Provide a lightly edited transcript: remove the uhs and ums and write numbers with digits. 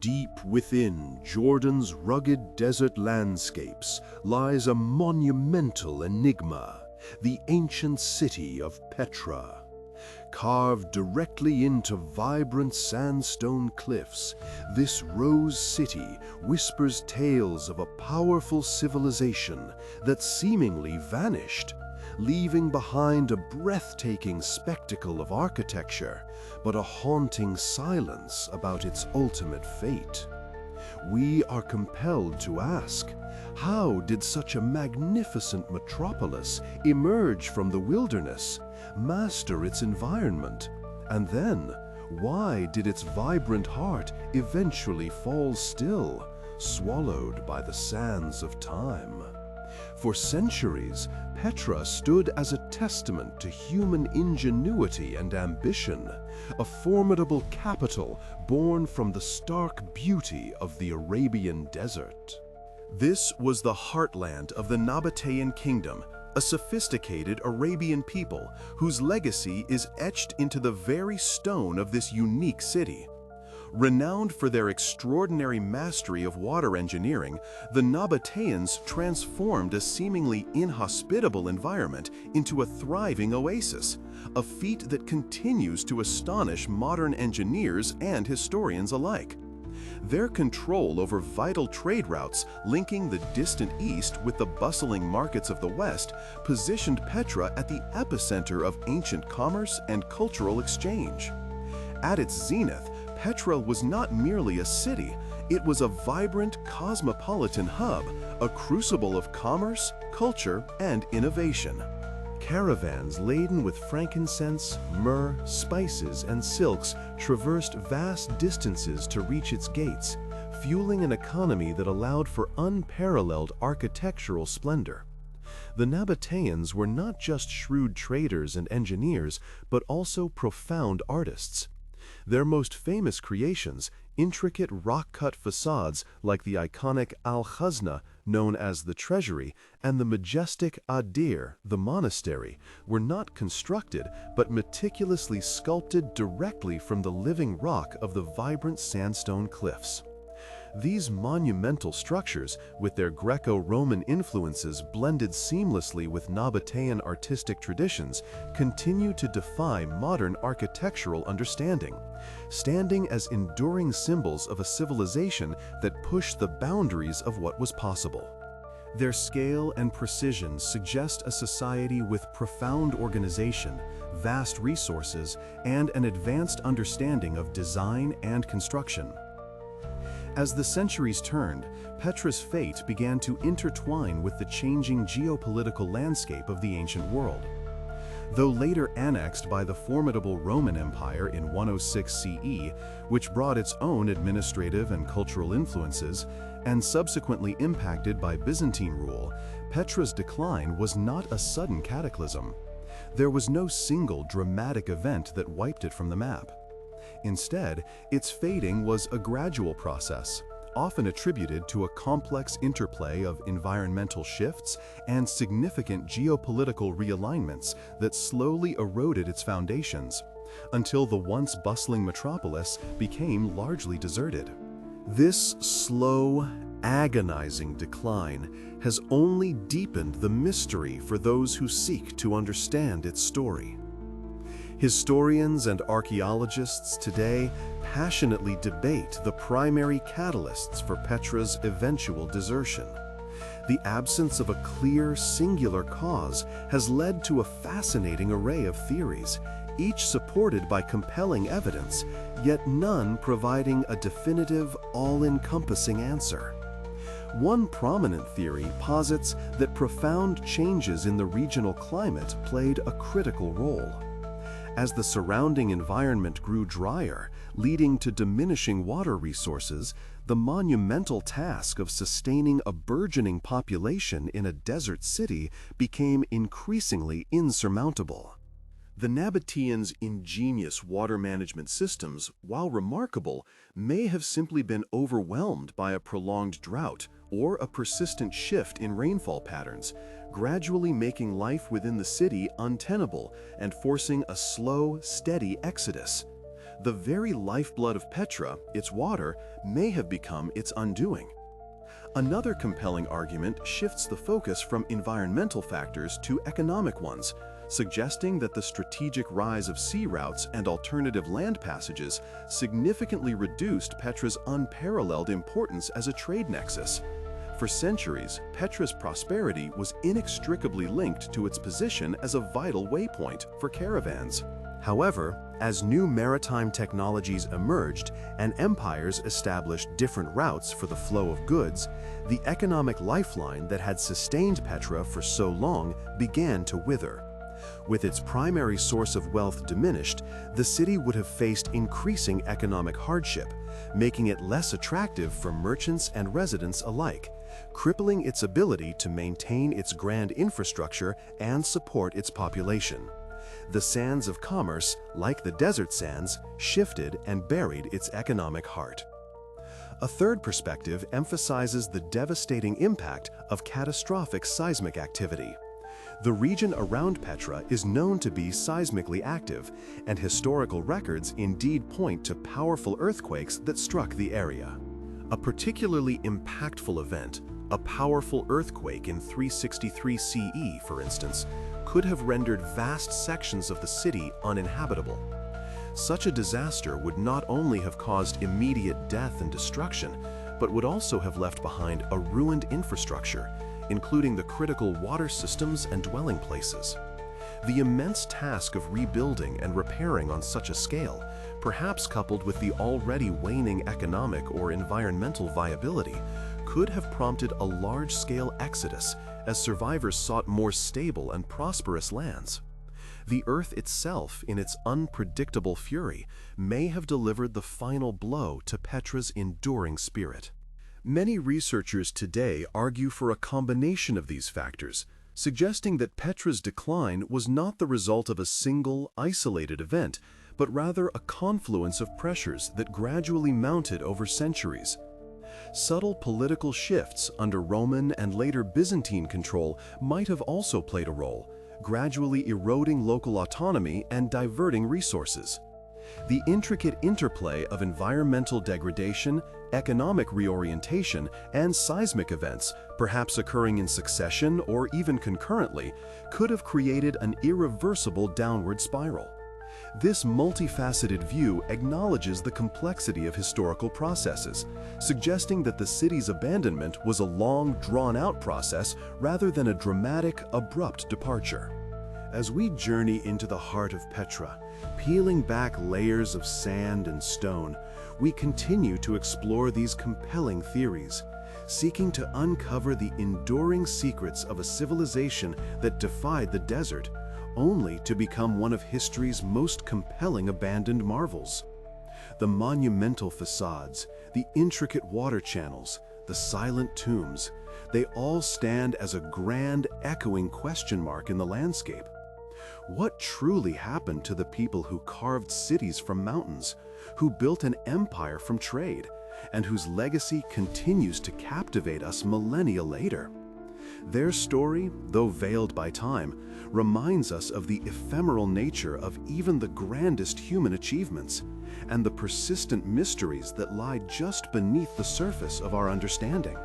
Deep within Jordan's rugged desert landscapes lies a monumental enigma, the ancient city of Petra. Carved directly into vibrant sandstone cliffs, this rose city whispers tales of a powerful civilization that seemingly vanished, leaving behind a breathtaking spectacle of architecture, but a haunting silence about its ultimate fate. We are compelled to ask, how did such a magnificent metropolis emerge from the wilderness, master its environment, and then, why did its vibrant heart eventually fall still, swallowed by the sands of time? For centuries, Petra stood as a testament to human ingenuity and ambition, a formidable capital born from the stark beauty of the Arabian desert. This was the heartland of the Nabataean kingdom, a sophisticated Arabian people whose legacy is etched into the very stone of this unique city. Renowned for their extraordinary mastery of water engineering, the Nabataeans transformed a seemingly inhospitable environment into a thriving oasis, a feat that continues to astonish modern engineers and historians alike. Their control over vital trade routes linking the distant east with the bustling markets of the west positioned Petra at the epicenter of ancient commerce and cultural exchange. At its zenith, Petra was not merely a city, it was a vibrant cosmopolitan hub, a crucible of commerce, culture, and innovation. Caravans laden with frankincense, myrrh, spices, and silks traversed vast distances to reach its gates, fueling an economy that allowed for unparalleled architectural splendor. The Nabataeans were not just shrewd traders and engineers, but also profound artists. Their most famous creations, intricate rock-cut facades like the iconic Al-Khazneh, known as the Treasury, and the majestic Ad Deir, the Monastery, were not constructed but meticulously sculpted directly from the living rock of the vibrant sandstone cliffs. These monumental structures, with their Greco-Roman influences blended seamlessly with Nabataean artistic traditions, continue to defy modern architectural understanding, standing as enduring symbols of a civilization that pushed the boundaries of what was possible. Their scale and precision suggest a society with profound organization, vast resources, and an advanced understanding of design and construction. As the centuries turned, Petra's fate began to intertwine with the changing geopolitical landscape of the ancient world. Though later annexed by the formidable Roman Empire in 106 CE, which brought its own administrative and cultural influences, and subsequently impacted by Byzantine rule, Petra's decline was not a sudden cataclysm. There was no single dramatic event that wiped it from the map. Instead, its fading was a gradual process, often attributed to a complex interplay of environmental shifts and significant geopolitical realignments that slowly eroded its foundations, until the once bustling metropolis became largely deserted. This slow, agonizing decline has only deepened the mystery for those who seek to understand its story. Historians and archaeologists today passionately debate the primary catalysts for Petra's eventual desertion. The absence of a clear, singular cause has led to a fascinating array of theories, each supported by compelling evidence, yet none providing a definitive, all-encompassing answer. One prominent theory posits that profound changes in the regional climate played a critical role. As the surrounding environment grew drier, leading to diminishing water resources, the monumental task of sustaining a burgeoning population in a desert city became increasingly insurmountable. The Nabataeans' ingenious water management systems, while remarkable, may have simply been overwhelmed by a prolonged drought or a persistent shift in rainfall patterns, gradually making life within the city untenable and forcing a slow, steady exodus. The very lifeblood of Petra, its water, may have become its undoing. Another compelling argument shifts the focus from environmental factors to economic ones, suggesting that the strategic rise of sea routes and alternative land passages significantly reduced Petra's unparalleled importance as a trade nexus. For centuries, Petra's prosperity was inextricably linked to its position as a vital waypoint for caravans. However, as new maritime technologies emerged and empires established different routes for the flow of goods, the economic lifeline that had sustained Petra for so long began to wither. With its primary source of wealth diminished, the city would have faced increasing economic hardship, making it less attractive for merchants and residents alike, crippling its ability to maintain its grand infrastructure and support its population. The sands of commerce, like the desert sands, shifted and buried its economic heart. A third perspective emphasizes the devastating impact of catastrophic seismic activity. The region around Petra is known to be seismically active, and historical records indeed point to powerful earthquakes that struck the area. A particularly impactful event, a powerful earthquake in 363 CE, for instance, could have rendered vast sections of the city uninhabitable. Such a disaster would not only have caused immediate death and destruction, but would also have left behind a ruined infrastructure, including the critical water systems and dwelling places. The immense task of rebuilding and repairing on such a scale, perhaps coupled with the already waning economic or environmental viability, could have prompted a large-scale exodus as survivors sought more stable and prosperous lands. The earth itself, in its unpredictable fury, may have delivered the final blow to Petra's enduring spirit. Many researchers today argue for a combination of these factors, suggesting that Petra's decline was not the result of a single, isolated event, but rather a confluence of pressures that gradually mounted over centuries. Subtle political shifts under Roman and later Byzantine control might have also played a role, gradually eroding local autonomy and diverting resources. The intricate interplay of environmental degradation, economic reorientation, and seismic events, perhaps occurring in succession or even concurrently, could have created an irreversible downward spiral. This multifaceted view acknowledges the complexity of historical processes, suggesting that the city's abandonment was a long, drawn-out process rather than a dramatic, abrupt departure. As we journey into the heart of Petra, peeling back layers of sand and stone, we continue to explore these compelling theories, seeking to uncover the enduring secrets of a civilization that defied the desert, only to become one of history's most compelling abandoned marvels. The monumental facades, the intricate water channels, the silent tombs, they all stand as a grand, echoing question mark in the landscape. What truly happened to the people who carved cities from mountains, who built an empire from trade, and whose legacy continues to captivate us millennia later? Their story, though veiled by time, reminds us of the ephemeral nature of even the grandest human achievements, and the persistent mysteries that lie just beneath the surface of our understanding.